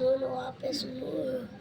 نون واپس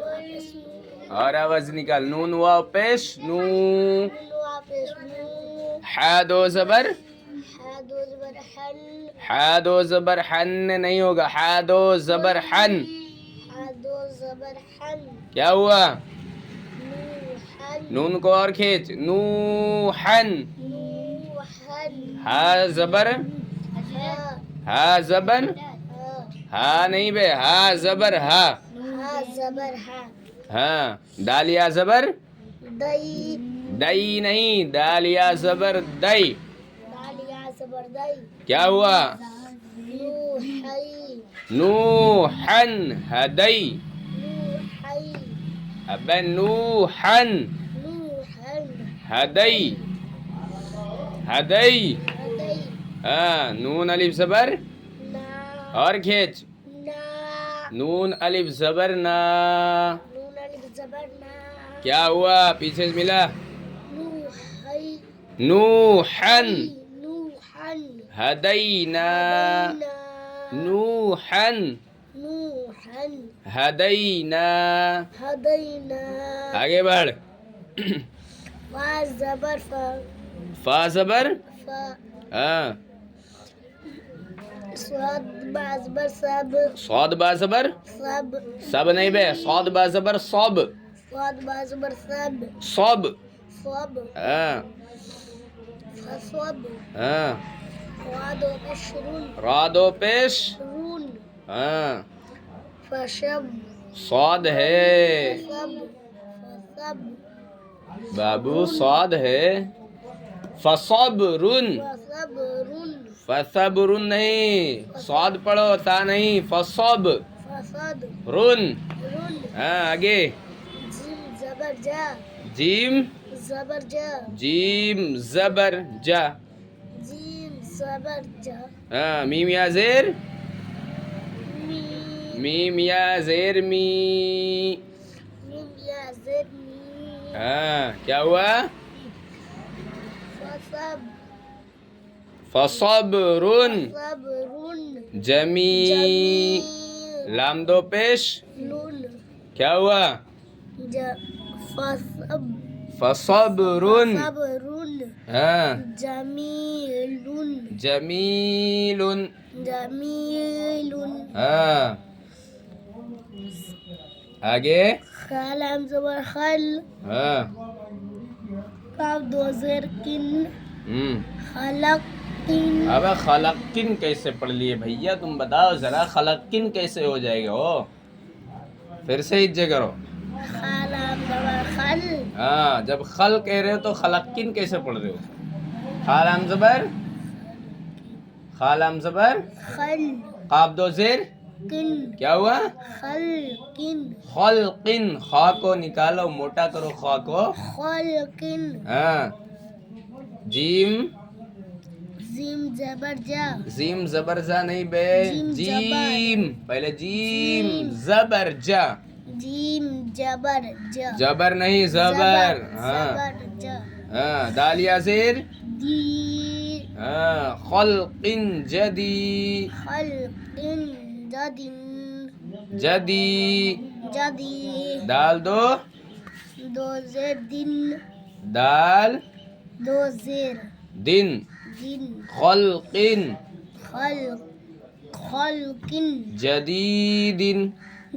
واپس اور آواز نکال. نون واو پیش نو. نون واپس نو حا دو زبر. حا دو زبر حل حا دو زبر حن نہیں ہوگا. حا دو زبر حن. حا دو زبر حل کیا ہوا؟ نو حل نون کو اور کھینچ. نو حن. نو حل ہا زبر. ہا ہا زبر. ہا ہا نہیں بے. ہا زبر ہا. ہا زبر ہا ہاں. دال یا زبر. دئی دئی نہیں. دال یا زبر دئی. دال یا زبر دئی کیا ہوا؟ نو حی نوحن ہدئی. نو حی ابے نوحن نو حل ہدئی. ہدئی. ہدئی ہاں. نون الف زبر. نا اور کھینچ. نا نون الف زبر نا. نون الف زبر نا کیا ہوا؟ پیچھے سے ملا. نو حی نوحن نو حل ہدینا. نا نوحن نو حل ہدینا. ہدینا آگے بڑھ. فا زبر فا فا زبر. فا ہاں. صاد با زبر سب صاد با زبر. سب سب نہیں بے. صاد با زبر صب. صاد با زبر سب صب. صب ہاں. فصب ہاں. واد و بشرون را دو پیش. رون ہاں. فشب صاد ہے فصب فصب بابو. صاد ہے. فصبرن. فصبرون فصبرن نہیں. صاد پڑھو تا نہیں. فصب فصد رن. رون ہاں. آگے. جیم زبر جا جیم. زبر جا جیم زبر جا. جیم زبر جا ہاں. میم یا زیر. می میم یا زیر می. میم یا زد می ہاں. کیا ہوا؟ فصب فصبرن صبرون جمیل. لام دو پیش. لون کیا ہوا؟ فصب فصبرن. صبرون ہاں. جمیلون جمیل. جمیلون ہاں. آگے. خلم زبر خل ہاں. کاف دو زیر کن ہم. خلق کن اب خلقن کیسے پڑھ لیے بھیا؟ تم بتاؤ ذرا. خلقن کیسے ہو جائے گا؟ ہو پھر سے ہجے کرو. خلم زبر خل ہاں. جب خل کہہ رہے ہو تو خلقن کیسے پڑھ رہے ہو؟ خالام زبر. خالام زبر. خل قاف دو زیر. کن کیا ہوا؟ خل کن خلقن. خا کو نکالو. موٹا کرو خا کو. خل کن ہاں. جیم. زیم زبر جا زیم زبر زا نہیں بے. جیم جیم. پہلے جیم جیم. زبر جا. جیم جبر جا جبر نہیں زبر. ہاں. زبر جا ہاں. دال یا زیر. دی ہاں. خلقن جدی. خلق جد جدی. جدی دال دو. دو زیر دن دال دو زیر دن. دن خلقن خلق خلق جدید.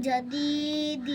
جدید